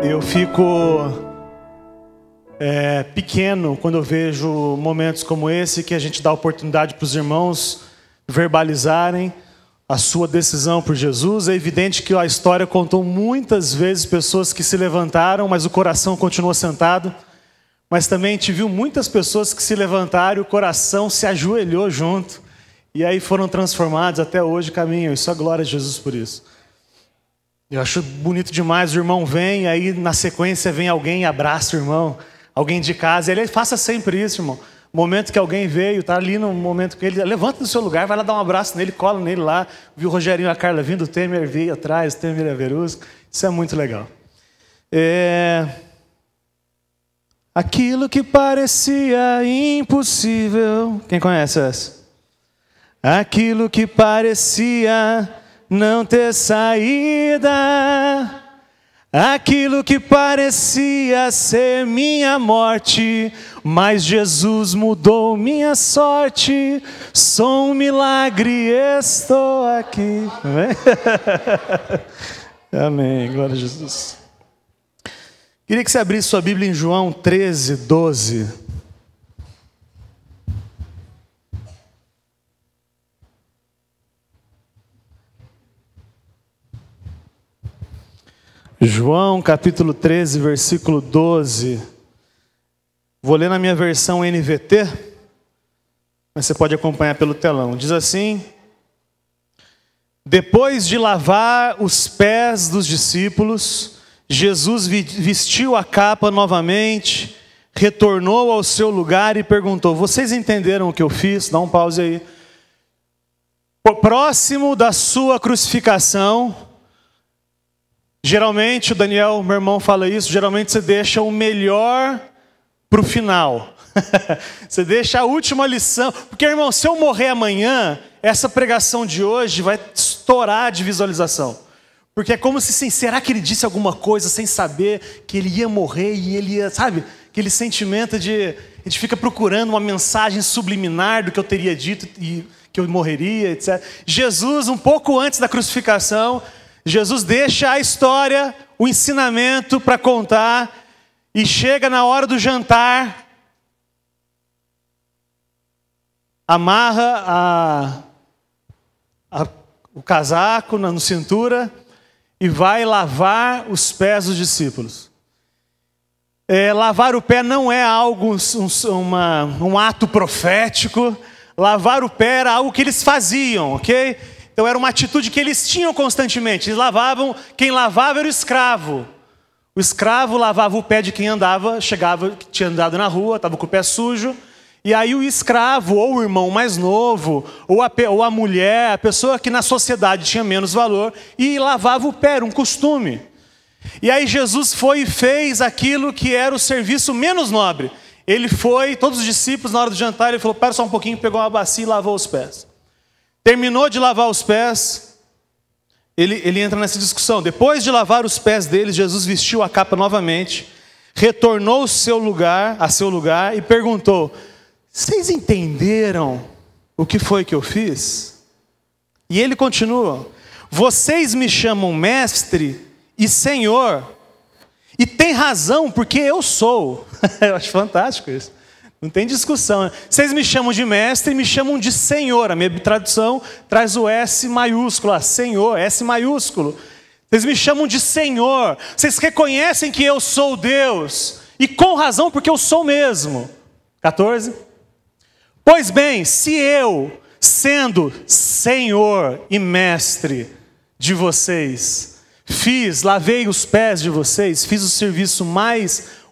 Eu fico pequeno quando eu vejo momentos como esse, que a gente dá oportunidade para os irmãos verbalizarem a sua decisão por Jesus. É evidente que a história contou muitas vezes pessoas que se levantaram, mas o coração continuou sentado. Mas também a gente viu muitas pessoas que se levantaram e o coração se ajoelhou junto. E aí foram transformados, até hoje caminham. E só glória a Jesus por isso. Eu acho bonito demais, o irmão vem, aí na sequência vem alguém e abraça o irmão. Alguém de casa, ele faça sempre isso, irmão. Momento que alguém veio, tá ali no momento que ele levanta do seu lugar, vai lá dar um abraço nele, cola nele lá. Viu o Rogerinho e a Carla vindo, o Temer veio atrás, o Temer e a Verusca. Isso é muito legal. Aquilo que parecia impossível. Quem conhece essa? Aquilo que parecia não ter saída, aquilo que parecia ser minha morte, mas Jesus mudou minha sorte. Sou um milagre, estou aqui. Amém? Amém, glória a Jesus. Queria que você abrisse sua Bíblia em João 13, 12. João capítulo 13, versículo 12. Vou ler na minha versão NVT, mas você pode acompanhar pelo telão. Diz assim: depois de lavar os pés dos discípulos, Jesus vestiu a capa novamente, retornou ao seu lugar e perguntou: vocês entenderam o que eu fiz? Dá um pause aí. Próximo da sua crucificação, geralmente, o Daniel, meu irmão, fala isso, geralmente você deixa o melhor para o final. Você deixa a última lição. Porque, irmão, se eu morrer amanhã, essa pregação de hoje vai estourar de visualização. Porque é como se, assim, será que ele disse alguma coisa sem saber que ele ia morrer e ele ia, sabe? Aquele sentimento de, a gente fica procurando uma mensagem subliminar do que eu teria dito e que eu morreria, etc. Jesus, um pouco antes da crucificação, Jesus deixa a história, o ensinamento para contar, e chega na hora do jantar, amarra o casaco na cintura e vai lavar os pés dos discípulos. Lavar o pé não é algo, um ato profético. Lavar o pé era algo que eles faziam, ok? Então era uma atitude que eles tinham constantemente. Eles lavavam, quem lavava era o escravo. O escravo lavava o pé de quem andava, chegava, tinha andado na rua, estava com o pé sujo. E aí o escravo, ou o irmão mais novo, ou a mulher, a pessoa que na sociedade tinha menos valor, e lavava o pé, era um costume. E aí Jesus foi e fez aquilo que era o serviço menos nobre. Ele foi, todos os discípulos na hora do jantar, ele falou: pera só um pouquinho, pegou uma bacia e lavou os pés. Terminou de lavar os pés, ele entra nessa discussão. Depois de lavar os pés deles, Jesus vestiu a capa novamente, retornou a seu lugar e perguntou: vocês entenderam o que foi que eu fiz? E ele continua: vocês me chamam mestre e senhor, e tem razão, porque eu sou. Eu acho fantástico isso. Não tem discussão. Vocês me chamam de mestre e me chamam de senhor. A minha tradução traz o S maiúsculo, Senhor, S maiúsculo. Vocês me chamam de Senhor. Vocês reconhecem que eu sou Deus. E com razão, porque eu sou mesmo. 14. Pois bem, se eu, sendo Senhor e mestre de vocês, lavei os pés de vocês, fiz o serviço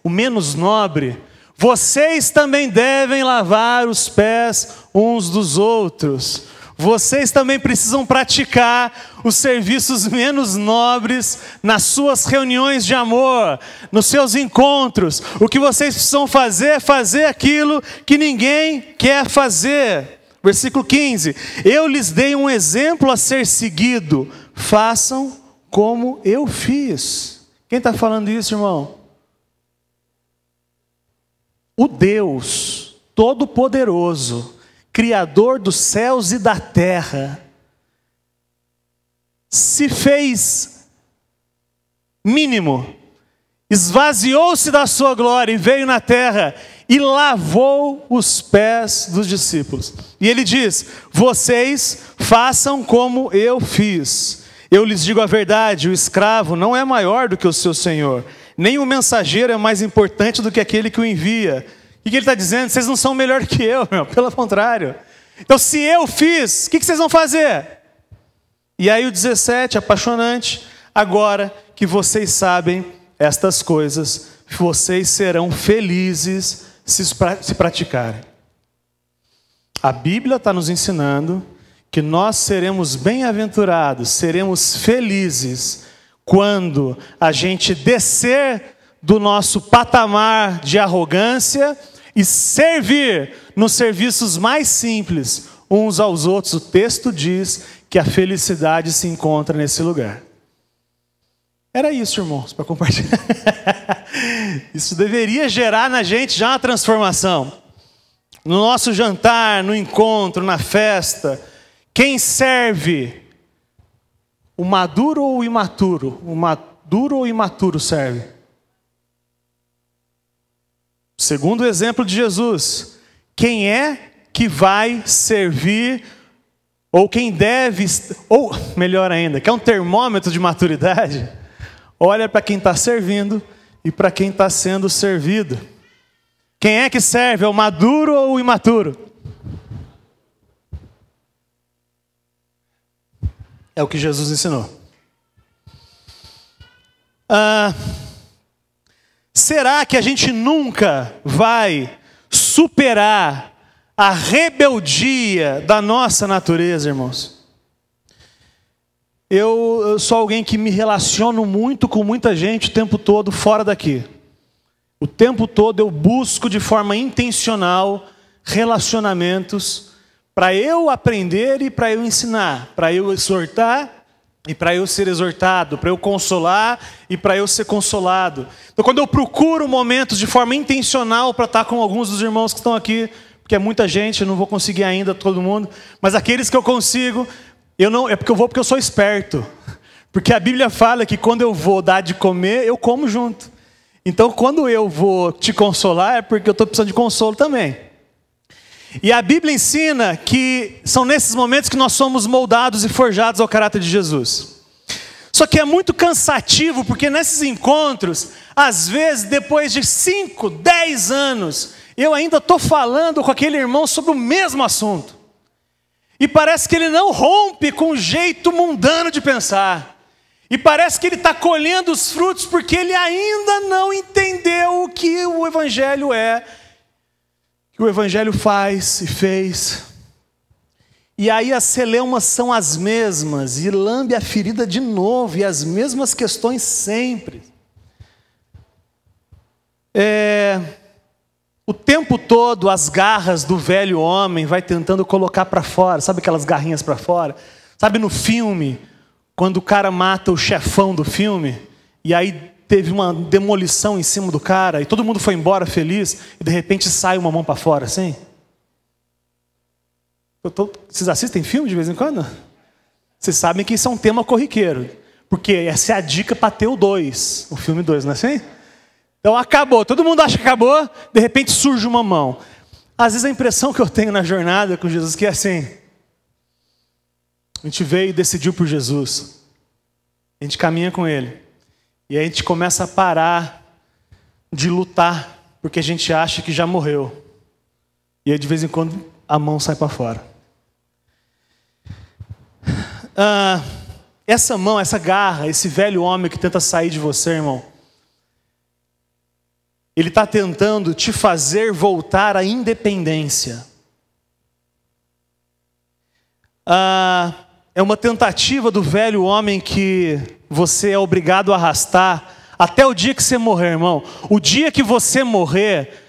o menos nobre, vocês também devem lavar os pés uns dos outros. Vocês também precisam praticar os serviços menos nobres nas suas reuniões de amor, nos seus encontros. O que vocês precisam fazer é fazer aquilo que ninguém quer fazer. Versículo 15. Eu lhes dei um exemplo a ser seguido. Façam como eu fiz. Quem está falando isso, irmão? O Deus Todo-Poderoso, Criador dos céus e da terra, se fez mínimo esvaziou-se da sua glória e veio na terra e lavou os pés dos discípulos. E ele diz: vocês façam como eu fiz. Eu lhes digo a verdade, o escravo não é maior do que o seu senhor, nem o mensageiro é mais importante do que aquele que o envia. O que ele está dizendo? Vocês não são melhor que eu, pelo contrário. Então, se eu fiz, o que vocês vão fazer? E aí o 17, apaixonante: agora que vocês sabem estas coisas, vocês serão felizes se praticarem. A Bíblia está nos ensinando que nós seremos bem-aventurados, seremos felizes, quando a gente descer do nosso patamar de arrogância e servir nos serviços mais simples, uns aos outros. O texto diz que a felicidade se encontra nesse lugar. Era isso, irmãos, para compartilhar. Isso deveria gerar na gente já uma transformação. No nosso jantar, no encontro, na festa, quem serve? O maduro ou o imaturo? O maduro ou o imaturo serve? Segundo o exemplo de Jesus, quem é que vai servir, ou quem deve, ou melhor ainda, que é um termômetro de maturidade? Olha para quem está servindo e para quem está sendo servido. Quem é que serve? É o maduro ou o imaturo? É o que Jesus ensinou. Será que a gente nunca vai superar a rebeldia da nossa natureza, irmãos? Eu sou alguém que me relaciono muito com muita gente o tempo todo fora daqui. O tempo todo eu busco de forma intencional relacionamentos para eu aprender e para eu ensinar, para eu exortar e para eu ser exortado, para eu consolar e para eu ser consolado. Então, quando eu procuro momentos de forma intencional para estar com alguns dos irmãos que estão aqui, porque é muita gente, eu não vou conseguir ainda todo mundo, mas aqueles que eu consigo, é porque eu sou esperto. Porque a Bíblia fala que quando eu vou dar de comer, eu como junto. Então, quando eu vou te consolar, é porque eu estou precisando de consolo também. E a Bíblia ensina que são nesses momentos que nós somos moldados e forjados ao caráter de Jesus. Só que é muito cansativo, porque nesses encontros, às vezes, depois de 5, 10 anos, eu ainda estou falando com aquele irmão sobre o mesmo assunto. E parece que ele não rompe com o jeito mundano de pensar. E parece que ele está colhendo os frutos porque ele ainda não entendeu o que o Evangelho é, o que o Evangelho faz e fez. E aí as celeumas são as mesmas, e lambe a ferida de novo, e as mesmas questões sempre. O tempo todo as garras do velho homem vai tentando colocar para fora. Sabe aquelas garrinhas para fora? Sabe no filme, quando o cara mata o chefão do filme, e aí teve uma demolição em cima do cara, e todo mundo foi embora feliz, e de repente sai uma mão para fora, assim? Vocês assistem filme de vez em quando? Vocês sabem que isso é um tema corriqueiro, porque essa é a dica para ter o 2, o filme 2, não é assim? Então acabou, todo mundo acha que acabou, de repente surge uma mão. Às vezes a impressão que eu tenho na jornada com Jesus que é assim: a gente veio e decidiu por Jesus, a gente caminha com Ele, e aí a gente começa a parar de lutar, porque a gente acha que já morreu, e aí de vez em quando a mão sai para fora. Essa mão, essa garra, esse velho homem que tenta sair de você, irmão, ele está tentando te fazer voltar à independência. É uma tentativa do velho homem que você é obrigado a arrastar até o dia que você morrer, irmão. O dia que você morrer,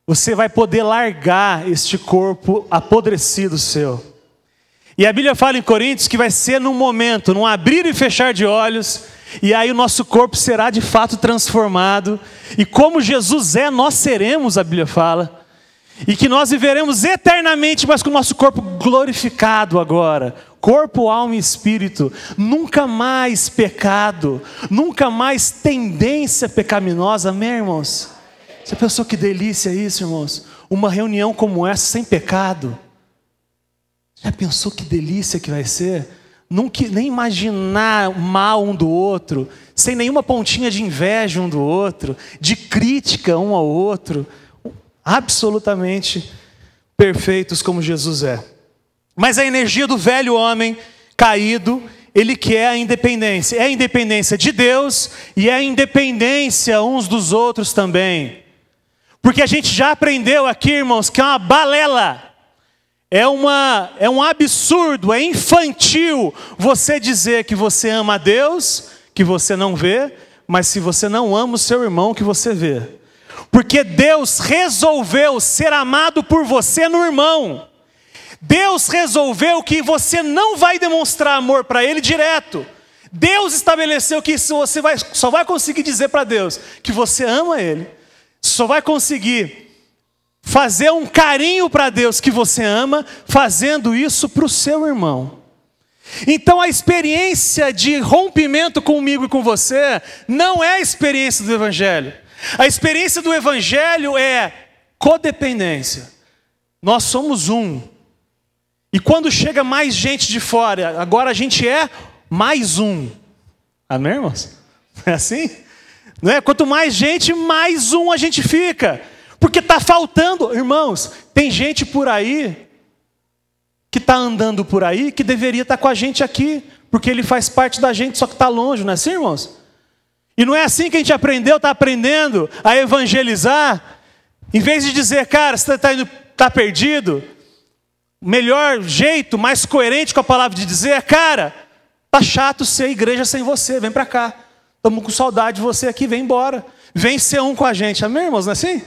você vai poder largar este corpo apodrecido seu. E a Bíblia fala em Coríntios que vai ser num momento, num abrir e fechar de olhos, e aí o nosso corpo será de fato transformado, e como Jesus é, nós seremos, a Bíblia fala. e que nós viveremos eternamente, mas com o nosso corpo glorificado agora, corpo, alma e espírito, nunca mais pecado, nunca mais tendência pecaminosa, amém, irmãos? Você pensou que delícia isso, irmãos? Uma reunião como essa, sem pecado. Já pensou que delícia que vai ser? Nunca, nem imaginar o mal um do outro, sem nenhuma pontinha de inveja um do outro, de crítica um ao outro, absolutamente perfeitos como Jesus é. Mas a energia do velho homem caído, ele quer a independência. É a independência de Deus e é a independência uns dos outros também. Porque a gente já aprendeu aqui, irmãos, que é uma balela. É um absurdo, é infantil você dizer que você ama a Deus, que você não vê, mas se você não ama o seu irmão que você vê. Porque Deus resolveu ser amado por você no irmão. Deus resolveu que você não vai demonstrar amor para Ele direto. Deus estabeleceu que você só vai conseguir dizer para Deus que você ama Ele. Só vai conseguir fazer um carinho para Deus que você ama, fazendo isso para o seu irmão. Então a experiência de rompimento comigo e com você não é a experiência do Evangelho. A experiência do Evangelho é codependência. Nós somos um. E quando chega mais gente de fora, agora a gente é mais um. Amém, irmãos? É assim? Não é? Quanto mais gente, mais um a gente fica. Porque está faltando, irmãos, tem gente por aí, que está andando por aí, que deveria estar com a gente aqui, porque ele faz parte da gente, só que está longe, não é assim, irmãos? E não é assim que a gente aprendeu, está aprendendo a evangelizar, em vez de dizer, cara, você está perdido, o melhor jeito, mais coerente com a palavra de dizer é, cara, está chato ser igreja sem você, vem para cá, estamos com saudade de você aqui, vem embora, vem ser um com a gente, amém, irmãos, não é assim?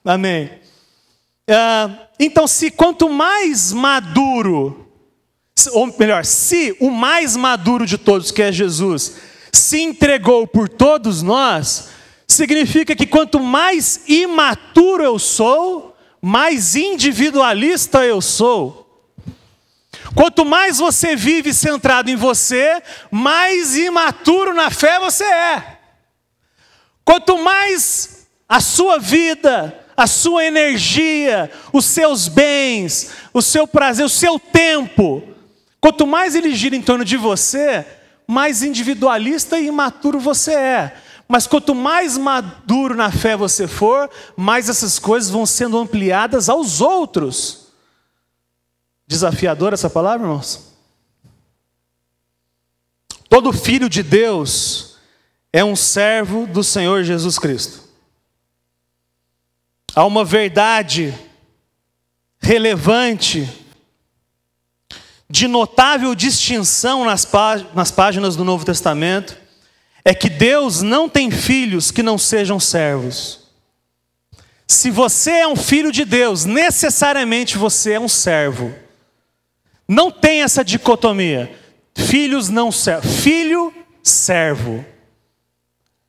Amém. Então, se quanto mais maduro, ou melhor, se o mais maduro de todos, que é Jesus, se entregou por todos nós, significa que quanto mais imaturo eu sou, mais individualista eu sou. Quanto mais você vive centrado em você, mais imaturo na fé você é. Quanto mais a sua vida, a sua energia, os seus bens, o seu prazer, o seu tempo, quanto mais ele gira em torno de você, mais individualista e imaturo você é. Mas quanto mais maduro na fé você for, mais essas coisas vão sendo ampliadas aos outros. Desafiadora essa palavra, irmãos? Todo filho de Deus é um servo do Senhor Jesus Cristo. Há uma verdade relevante, de notável distinção nas páginas do Novo Testamento, é que Deus não tem filhos que não sejam servos. Se você é um filho de Deus, necessariamente você é um servo. Não tem essa dicotomia. Filhos não servos. Filho, servo.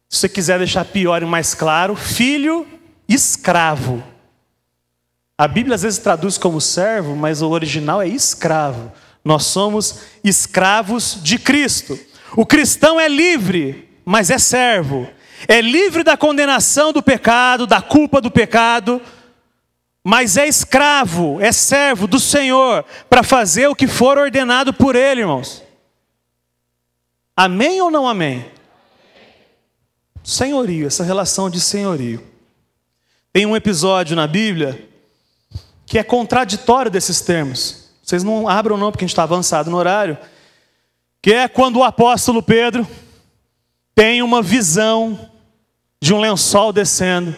Se você quiser deixar pior e mais claro, filho, escravo. A Bíblia às vezes traduz como servo, mas o original é escravo. Nós somos escravos de Cristo. O cristão é livre, mas é servo. É livre da condenação do pecado, da culpa do pecado, mas é escravo, é servo do Senhor para fazer o que for ordenado por Ele, irmãos. Amém ou não amém? Senhorio, essa relação de senhorio. Tem um episódio na Bíblia que é contraditório desses termos. Vocês não abram não, porque a gente está avançado no horário. Que é quando o apóstolo Pedro tem uma visão de um lençol descendo.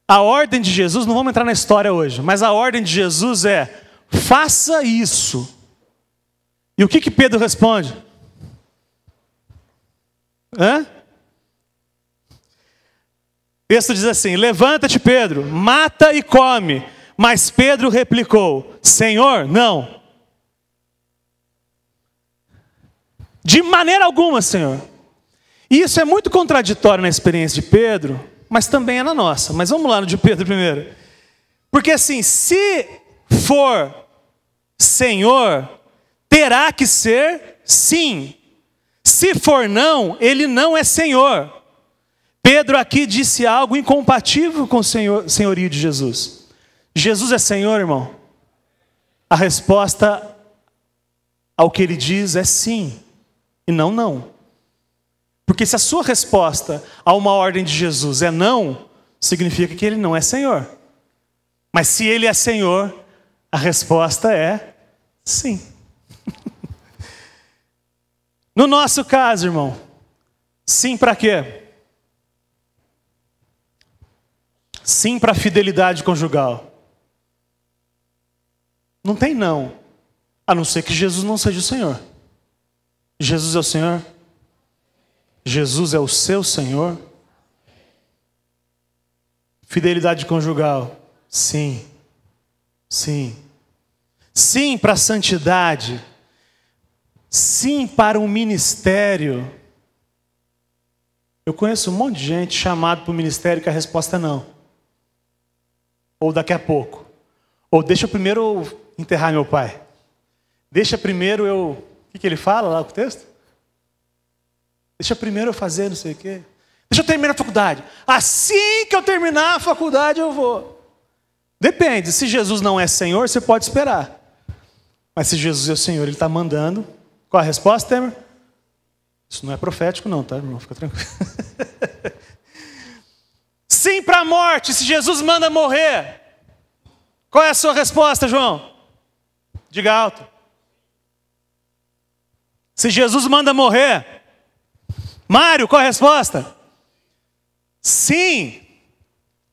A ordem de Jesus, não vamos entrar na história hoje, mas a ordem de Jesus é, faça isso. E o que Pedro responde? O texto diz assim, levanta-te Pedro, mata e come. Mas Pedro replicou, Senhor, não. De maneira alguma, Senhor. E isso é muito contraditório na experiência de Pedro, mas também é na nossa. Mas vamos lá no de Pedro primeiro. Porque assim, se for Senhor, terá que ser sim. Se for não, ele não é Senhor. Pedro aqui disse algo incompatível com o senhorio de Jesus. Jesus é Senhor, irmão? A resposta ao que ele diz é sim, e não, não. Porque se a sua resposta a uma ordem de Jesus é não, significa que ele não é Senhor. Mas se ele é Senhor, a resposta é sim. No nosso caso, irmão, sim para quê? Sim para a fidelidade conjugal. Não tem não, a não ser que Jesus não seja o Senhor. Jesus é o Senhor? Jesus é o seu Senhor? Fidelidade conjugal, sim, sim. Sim para a santidade, sim para o ministério. Eu conheço um monte de gente chamado para o ministério que a resposta é não. Ou daqui a pouco. Ou deixa eu primeiro enterrar meu pai. Deixa primeiro eu... O que ele fala lá no texto? Deixa primeiro eu fazer não sei o quê. Deixa eu terminar a faculdade. Assim que eu terminar a faculdade eu vou. Depende. Se Jesus não é Senhor, você pode esperar. Mas se Jesus é o Senhor, Ele está mandando. Qual a resposta, Temer? Isso não é profético não, tá, irmão? Fica tranquilo. Sim para a morte, se Jesus manda morrer. Qual é a sua resposta, João? Diga alto. Se Jesus manda morrer. Mário, qual é a resposta? Sim.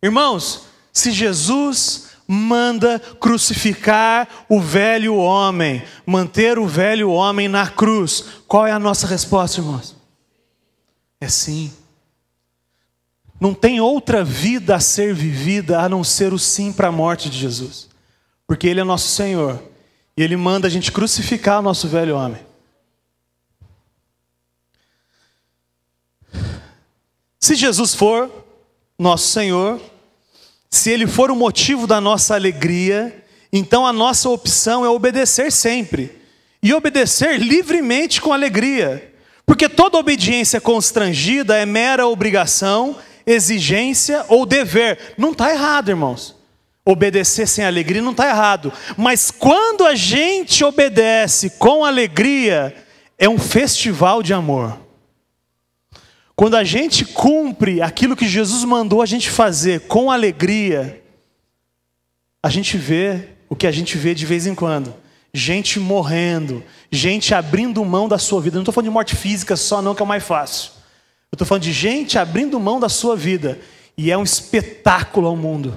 Irmãos, se Jesus manda crucificar o velho homem, manter o velho homem na cruz, qual é a nossa resposta, irmãos? É sim. Não tem outra vida a ser vivida a não ser o sim para a morte de Jesus. Porque Ele é nosso Senhor. E Ele manda a gente crucificar o nosso velho homem. Se Jesus for nosso Senhor, se Ele for o motivo da nossa alegria, então a nossa opção é obedecer sempre. E obedecer livremente com alegria. Porque toda obediência constrangida é mera obrigação, exigência ou dever. Não está errado, irmãos. Obedecer sem alegria não está errado. Mas quando a gente obedece com alegria, é um festival de amor. Quando a gente cumpre aquilo que Jesus mandou a gente fazer com alegria, a gente vê o que a gente vê de vez em quando. Gente morrendo, gente abrindo mão da sua vida. Eu não estou falando de morte física só não, que é o mais fácil. Eu estou falando de gente abrindo mão da sua vida. E é um espetáculo ao mundo.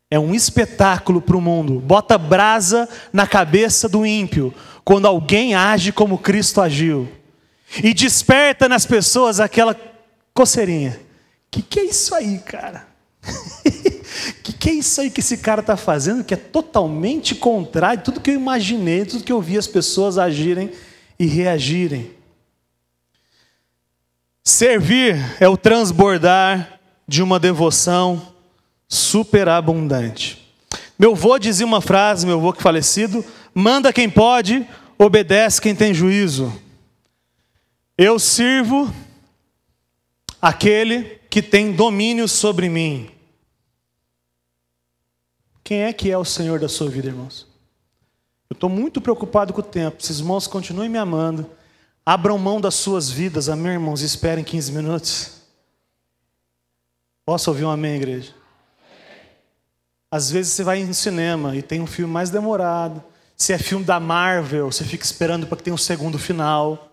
É um espetáculo para o mundo. Bota brasa na cabeça do ímpio quando alguém age como Cristo agiu. E desperta nas pessoas aquela coceirinha. Que é isso aí, cara? Que é isso aí que esse cara está fazendo? Que é totalmente contrário de tudo que eu imaginei, tudo que eu vi as pessoas agirem e reagirem. Servir é o transbordar de uma devoção superabundante. Meu avô dizia uma frase, meu avô que falecido: manda quem pode, obedece quem tem juízo. Eu sirvo aquele que tem domínio sobre mim. Quem é que é o Senhor da sua vida, irmãos? Eu estou muito preocupado com o tempo. Se os irmãos continuem me amando, abram mão das suas vidas, amém, irmãos, e esperem 15 minutos. Posso ouvir um amém, igreja? Às vezes você vai em cinema e tem um filme mais demorado. Se é filme da Marvel, você fica esperando para que tenha um segundo final.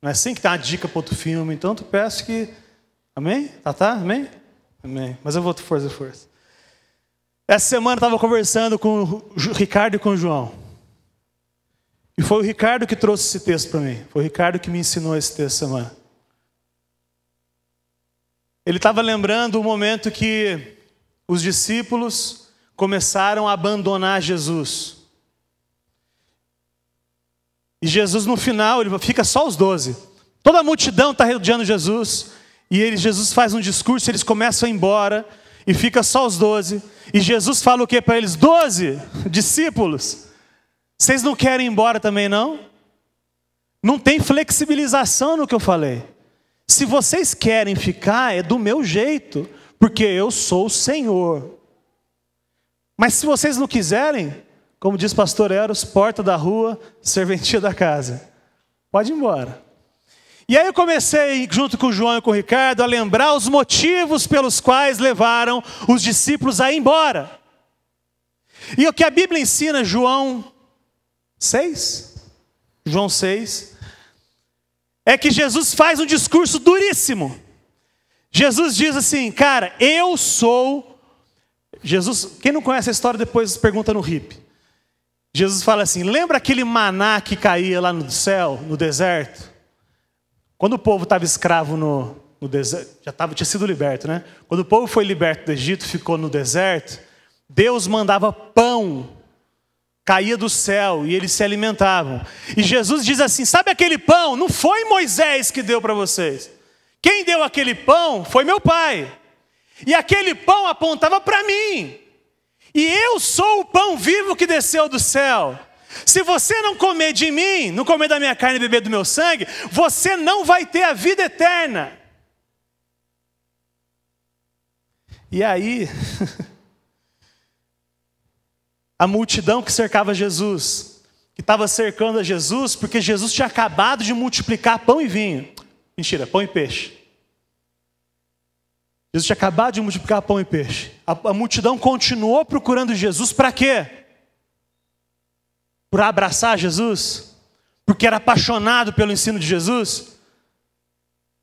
Não é assim que tem uma dica para outro filme. Então eu peço que... Amém? Tá? Amém? Amém. Mas eu vou força. Essa semana eu estava conversando com o Ricardo e com o João. E foi o Ricardo que trouxe esse texto para mim. Foi o Ricardo que me ensinou esse texto essa semana. Ele estava lembrando o momento que os discípulos começaram a abandonar Jesus. E Jesus no final, ele fica só os 12. Toda a multidão está rodeando Jesus. E Jesus faz um discurso, eles começam a ir embora, e fica só os 12. E Jesus fala o que para eles? 12 discípulos, vocês não querem ir embora também não? Não tem flexibilização no que eu falei. Se vocês querem ficar, é do meu jeito, porque eu sou o Senhor. Mas se vocês não quiserem, como diz pastor Eros, porta da rua, serventia da casa. Pode ir embora. E aí eu comecei, junto com o João e com o Ricardo, a lembrar os motivos pelos quais levaram os discípulos a ir embora. E o que a Bíblia ensina, João 6, é que Jesus faz um discurso duríssimo. Jesus diz assim, cara, eu sou... Jesus, quem não conhece a história, depois pergunta no RIP. Jesus fala assim, lembra aquele maná que caía lá no céu, no deserto? Quando o povo estava escravo no deserto, tinha sido liberto, né? Quando o povo foi liberto do Egito, ficou no deserto, Deus mandava pão, caía do céu e eles se alimentavam. E Jesus diz assim, sabe aquele pão? Não foi Moisés que deu para vocês. Quem deu aquele pão foi meu pai. E aquele pão apontava para mim. E eu sou o pão vivo que desceu do céu. Se você não comer de mim, não comer da minha carne e beber do meu sangue, você não vai ter a vida eterna. E aí, a multidão que cercava Jesus, que estava cercando a Jesus, porque Jesus tinha acabado de multiplicar pão e vinho. Mentira, pão e peixe. Jesus tinha acabado de multiplicar pão e peixe. A multidão continuou procurando Jesus para quê? Por abraçar Jesus? Porque era apaixonado pelo ensino de Jesus?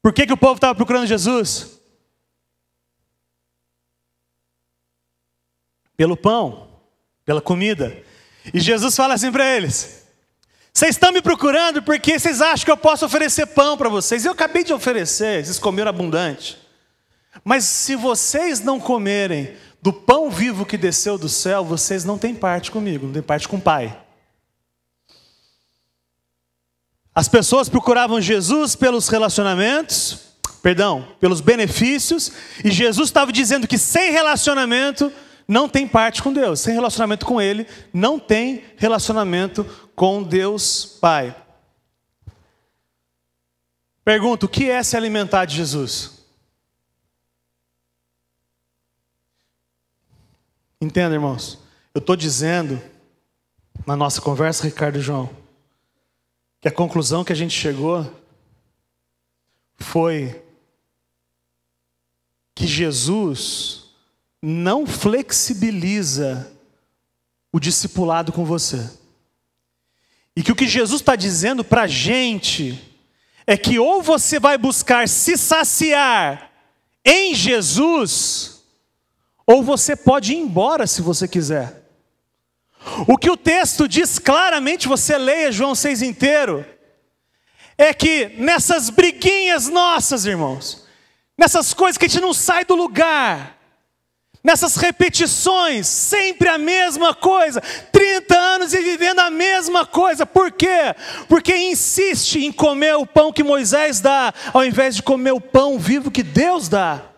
Por que o povo estava procurando Jesus? Pelo pão, pela comida. E Jesus fala assim para eles, vocês estão me procurando porque vocês acham que eu posso oferecer pão para vocês. Eu acabei de oferecer, vocês comeram abundante. Mas se vocês não comerem do pão vivo que desceu do céu, vocês não têm parte comigo, não têm parte com o Pai. As pessoas procuravam Jesus pelos relacionamentos, pelos benefícios, e Jesus estava dizendo que sem relacionamento não tem parte com Deus. Sem relacionamento com Ele, não tem relacionamento com Deus Pai. Pergunto, o que é se alimentar de Jesus? Entenda, irmãos, eu estou dizendo, na nossa conversa, Ricardo e João, que a conclusão que a gente chegou foi que Jesus não flexibiliza o discipulado com você. E que o que Jesus está dizendo para a gente é que ou você vai buscar se saciar em Jesus, ou você pode ir embora se você quiser. O que o texto diz claramente, você leia João 6 inteiro, é que nessas briguinhas nossas, irmãos, nessas coisas que a gente não sai do lugar, nessas repetições, sempre a mesma coisa, 30 anos e vivendo a mesma coisa, por quê? Porque insiste em comer o pão que Moisés dá, ao invés de comer o pão vivo que Deus dá.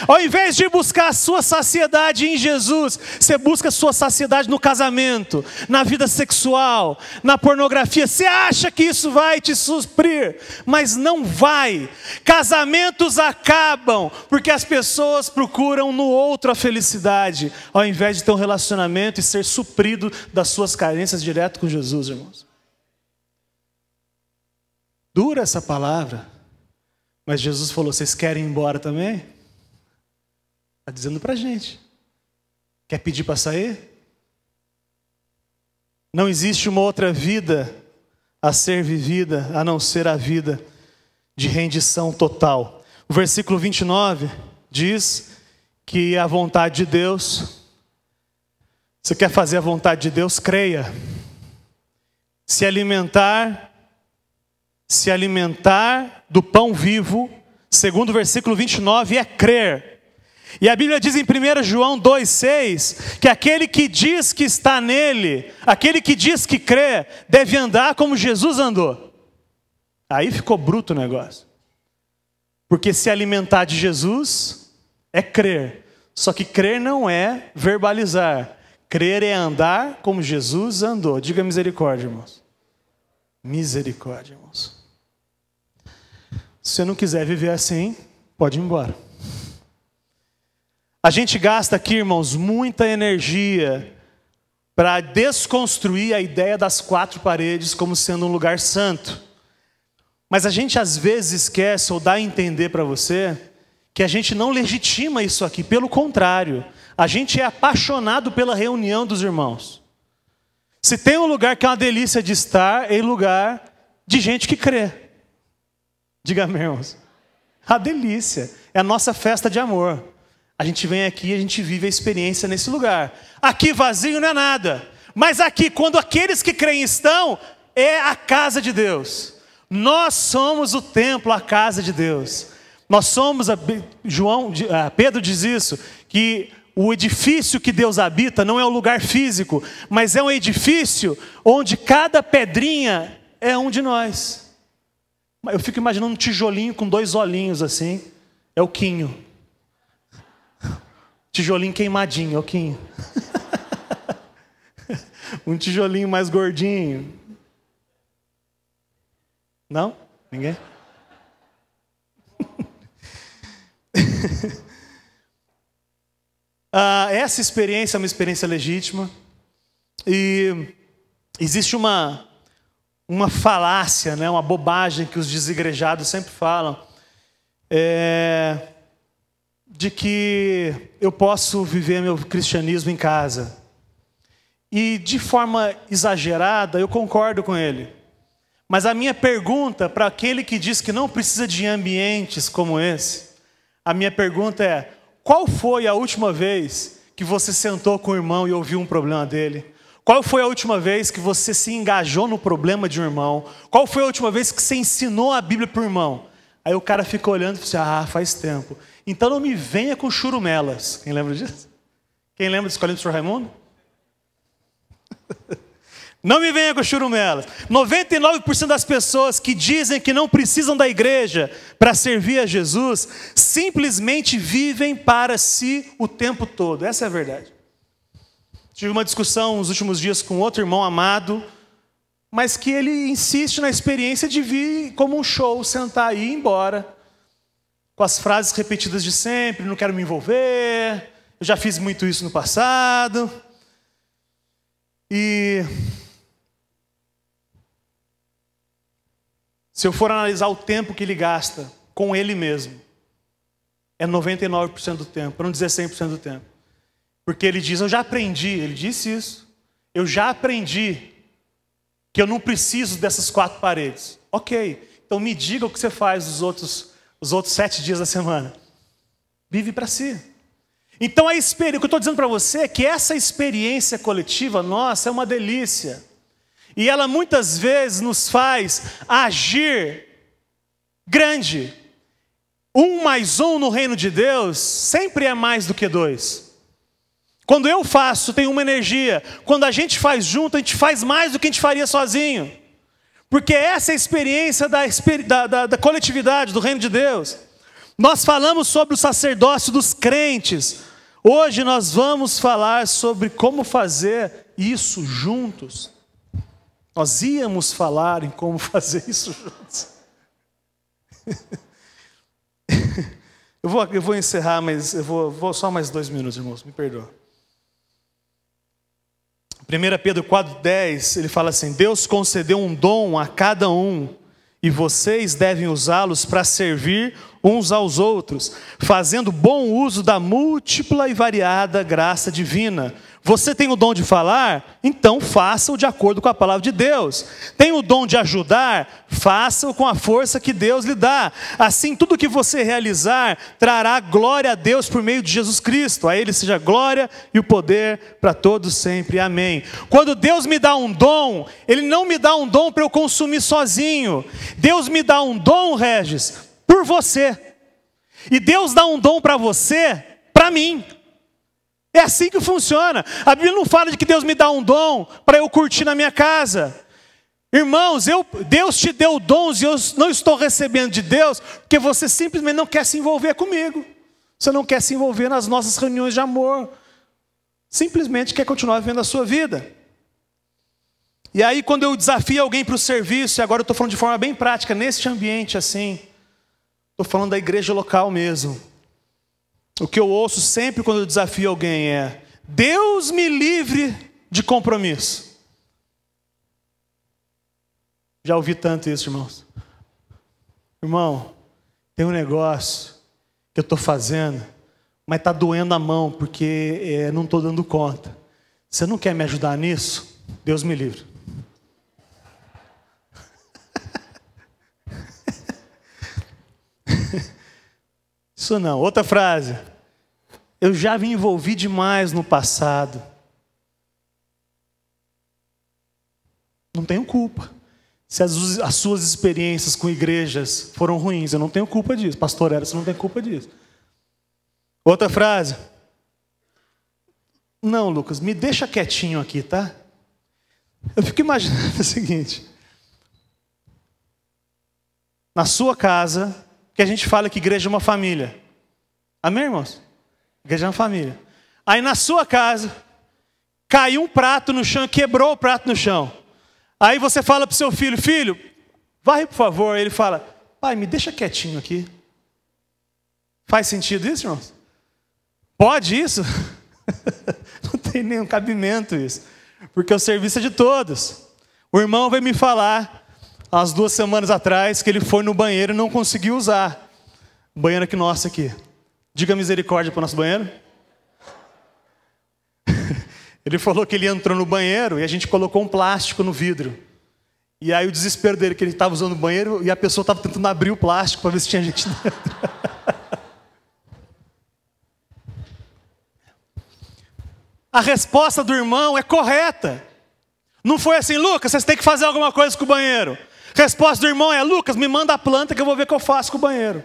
Ao invés de buscar a sua saciedade em Jesus, você busca a sua saciedade no casamento, na vida sexual, na pornografia. Você acha que isso vai te suprir, mas não vai. Casamentos acabam porque as pessoas procuram no outro a felicidade, ao invés de ter um relacionamento e ser suprido das suas carências direto com Jesus, irmãos. Dura essa palavra, mas Jesus falou, vocês querem ir embora também? Está dizendo para a gente. Quer pedir para sair? Não existe uma outra vida a ser vivida, a não ser a vida de rendição total. O versículo 29 diz que a vontade de Deus, você quer fazer a vontade de Deus, creia. Se alimentar do pão vivo, segundo o versículo 29, é crer. E a Bíblia diz em 1 João 2,6, que aquele que diz que está nele, aquele que diz que crê, deve andar como Jesus andou. Aí ficou bruto o negócio. Porque se alimentar de Jesus é crer. Só que crer não é verbalizar. Crer é andar como Jesus andou. Diga misericórdia, irmãos. Misericórdia, irmãos. Se você não quiser viver assim, pode ir embora. A gente gasta aqui, irmãos, muita energia para desconstruir a ideia das 4 paredes como sendo um lugar santo. Mas a gente às vezes esquece ou dá a entender para você que a gente não legitima isso aqui. Pelo contrário, a gente é apaixonado pela reunião dos irmãos. Se tem um lugar que é uma delícia de estar, é lugar de gente que crê. Diga amém, irmãos. A delícia. É a nossa festa de amor. A gente vem aqui e a gente vive a experiência nesse lugar. Aqui vazio não é nada. Mas aqui, quando aqueles que creem estão, é a casa de Deus. Nós somos o templo, a casa de Deus. Nós somos, Pedro diz isso, que o edifício que Deus habita não é um lugar físico, mas é um edifício onde cada pedrinha é um de nós. Eu fico imaginando um tijolinho com 2 olhinhos assim, é o Quinho. Tijolinho queimadinho, é o Quinho. Um tijolinho mais gordinho. Não? Ninguém? Essa experiência é uma experiência legítima. E existe uma falácia, né, uma bobagem que os desigrejados sempre falam. De que eu posso viver meu cristianismo em casa. E de forma exagerada, eu concordo com ele. Mas a minha pergunta para aquele que diz que não precisa de ambientes como esse, a minha pergunta é: qual foi a última vez que você sentou com o irmão e ouviu um problema dele? Qual foi a última vez que você se engajou no problema de um irmão? Qual foi a última vez que você ensinou a Bíblia para o irmão? Aí o cara fica olhando e fala assim: faz tempo. Então não me venha com churumelas. Quem lembra disso? Quem lembra de Escolinha do Sr. Raimundo? Não me venha com churumelas. 99% das pessoas que dizem que não precisam da igreja para servir a Jesus, simplesmente vivem para si o tempo todo. Essa é a verdade. Tive uma discussão nos últimos dias com outro irmão amado, mas que ele insiste na experiência de vir como um show, sentar e ir embora, com as frases repetidas de sempre: não quero me envolver, eu já fiz muito isso no passado. E se eu for analisar o tempo que ele gasta com ele mesmo, é 99% do tempo, para não dizer 100% do tempo. Porque ele diz: eu já aprendi, ele disse isso, eu já aprendi que eu não preciso dessas 4 paredes. Ok, então me diga o que você faz os outros 7 dias da semana. Vive para si. Então o que eu estou dizendo para você é que essa experiência coletiva nossa é uma delícia. E ela muitas vezes nos faz agir grande. 1 mais 1 no reino de Deus sempre é mais do que 2. Quando eu faço, tem uma energia. Quando a gente faz junto, a gente faz mais do que a gente faria sozinho. Porque essa é a experiência da coletividade, do reino de Deus. Nós falamos sobre o sacerdócio dos crentes. Hoje nós vamos falar sobre como fazer isso juntos. Nós íamos falar em como fazer isso juntos. Eu vou encerrar, mas eu vou só mais 2 minutos, irmãos, me perdoa. 1 Pedro 4,10, ele fala assim: Deus concedeu um dom a cada um, e vocês devem usá-los para servir uns aos outros, fazendo bom uso da múltipla e variada graça divina. Você tem o dom de falar? Então faça-o de acordo com a palavra de Deus. Tem o dom de ajudar? Faça-o com a força que Deus lhe dá. Assim, tudo que você realizar trará glória a Deus por meio de Jesus Cristo. A Ele seja a glória e o poder para todos sempre. Amém. Quando Deus me dá um dom, Ele não me dá um dom para eu consumir sozinho. Deus me dá um dom, Regis, por você. E Deus dá um dom para você, para mim. É assim que funciona. A Bíblia não fala de que Deus me dá um dom para eu curtir na minha casa. Irmãos, Deus te deu dons e eu não estou recebendo de Deus porque você simplesmente não quer se envolver comigo. Você não quer se envolver nas nossas reuniões de amor. Simplesmente quer continuar vivendo a sua vida. E aí quando eu desafio alguém para o serviço, e agora eu estou falando de forma bem prática, neste ambiente assim, estou falando da igreja local mesmo. O que eu ouço sempre quando eu desafio alguém é: Deus me livre de compromisso. Já ouvi tanto isso, irmãos. Irmão, tem um negócio que eu estou fazendo, mas está doendo a mão, porque não estou dando conta. Você não quer me ajudar nisso? Deus me livre. Isso não. Outra frase. Eu já me envolvi demais no passado. Não tenho culpa. Se as suas experiências com igrejas foram ruins, eu não tenho culpa disso. Pastor Era, você não tem culpa disso. Outra frase. Não, Lucas, me deixa quietinho aqui, tá? Eu fico imaginando o seguinte. Na sua casa, que a gente fala que igreja é uma família. Amém, irmãos? Igreja é uma família. Aí na sua casa, caiu um prato no chão, quebrou o prato no chão. Aí você fala para o seu filho: filho, varre por favor. Ele fala: pai, me deixa quietinho aqui. Faz sentido isso, irmãos? Pode isso? Não tem nenhum cabimento isso. Porque o serviço é de todos. O irmão veio me falar, umas 2 semanas atrás, que ele foi no banheiro e não conseguiu usar. O banheiro aqui nosso aqui. Diga misericórdia para o nosso banheiro. Ele falou que ele entrou no banheiro e a gente colocou um plástico no vidro. E aí o desespero dele, que ele estava usando o banheiro e a pessoa estava tentando abrir o plástico para ver se tinha gente dentro. A resposta do irmão é correta. Não foi assim: Lucas, você tem que fazer alguma coisa com o banheiro. A resposta do irmão é: Lucas, me manda a planta que eu vou ver o que eu faço com o banheiro.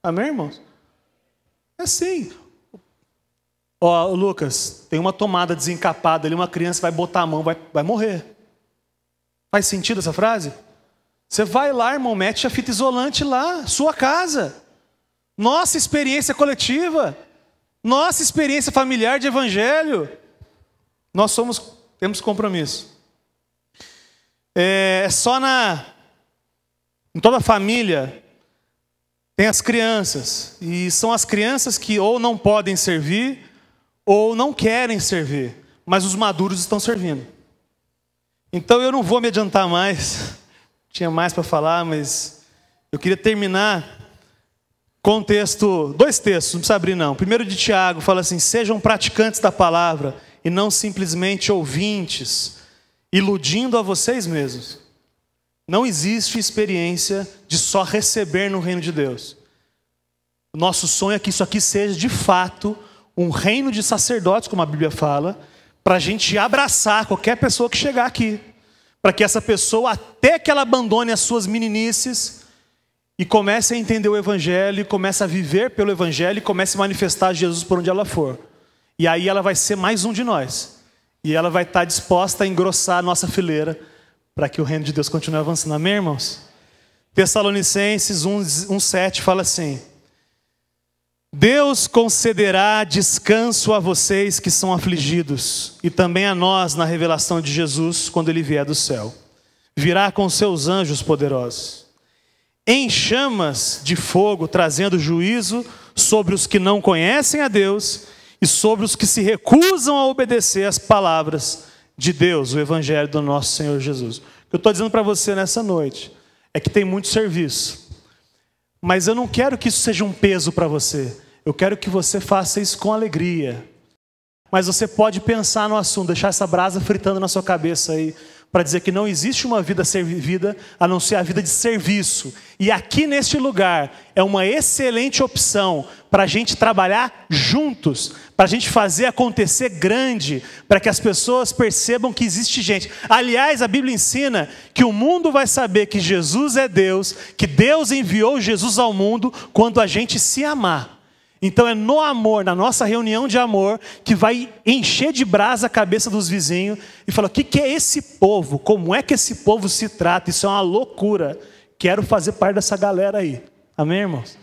Amém, irmãos? É assim. Ó, Lucas, tem uma tomada desencapada ali, uma criança vai botar a mão, vai morrer. Faz sentido essa frase? Você vai lá, irmão, mete a fita isolante lá, sua casa. Nossa experiência coletiva, nossa experiência familiar de evangelho. Nós temos compromisso. Em toda família tem as crianças, e são as crianças que ou não podem servir, ou não querem servir, mas os maduros estão servindo. Então eu não vou me adiantar mais, tinha mais para falar, mas eu queria terminar com um texto, 2 textos, não precisa abrir não. Primeiro de Tiago, fala assim: sejam praticantes da palavra e não simplesmente ouvintes, iludindo a vocês mesmos. Não existe experiência de só receber no reino de Deus. O nosso sonho é que isso aqui seja de fato um reino de sacerdotes, como a Bíblia fala, para a gente abraçar qualquer pessoa que chegar aqui, para que essa pessoa, até que ela abandone as suas meninices e comece a entender o Evangelho, comece a viver pelo Evangelho e comece a manifestar Jesus por onde ela for. E aí ela vai ser mais um de nós, e ela vai estar disposta a engrossar a nossa fileira, para que o reino de Deus continue avançando. Amém, irmãos? Tessalonicenses 1:7 fala assim: Deus concederá descanso a vocês que são afligidos, e também a nós na revelação de Jesus, quando Ele vier do céu. Virá com seus anjos poderosos, em chamas de fogo, trazendo juízo sobre os que não conhecem a Deus e sobre os que se recusam a obedecer às palavras de Deus, o Evangelho do nosso Senhor Jesus. O que eu estou dizendo para você nessa noite é que tem muito serviço, mas eu não quero que isso seja um peso para você. Eu quero que você faça isso com alegria. Mas você pode pensar no assunto, deixar essa brasa fritando na sua cabeça aí, para dizer que não existe uma vida servida a não ser a vida de serviço. E aqui neste lugar é uma excelente opção para a gente trabalhar juntos, para a gente fazer acontecer grande, para que as pessoas percebam que existe gente. Aliás, a Bíblia ensina que o mundo vai saber que Jesus é Deus, que Deus enviou Jesus ao mundo quando a gente se amar. Então é no amor, na nossa reunião de amor, que vai encher de brasa a cabeça dos vizinhos e falar: o que é esse povo? Como é que esse povo se trata? Isso é uma loucura. Quero fazer parte dessa galera aí. Amém, irmãos?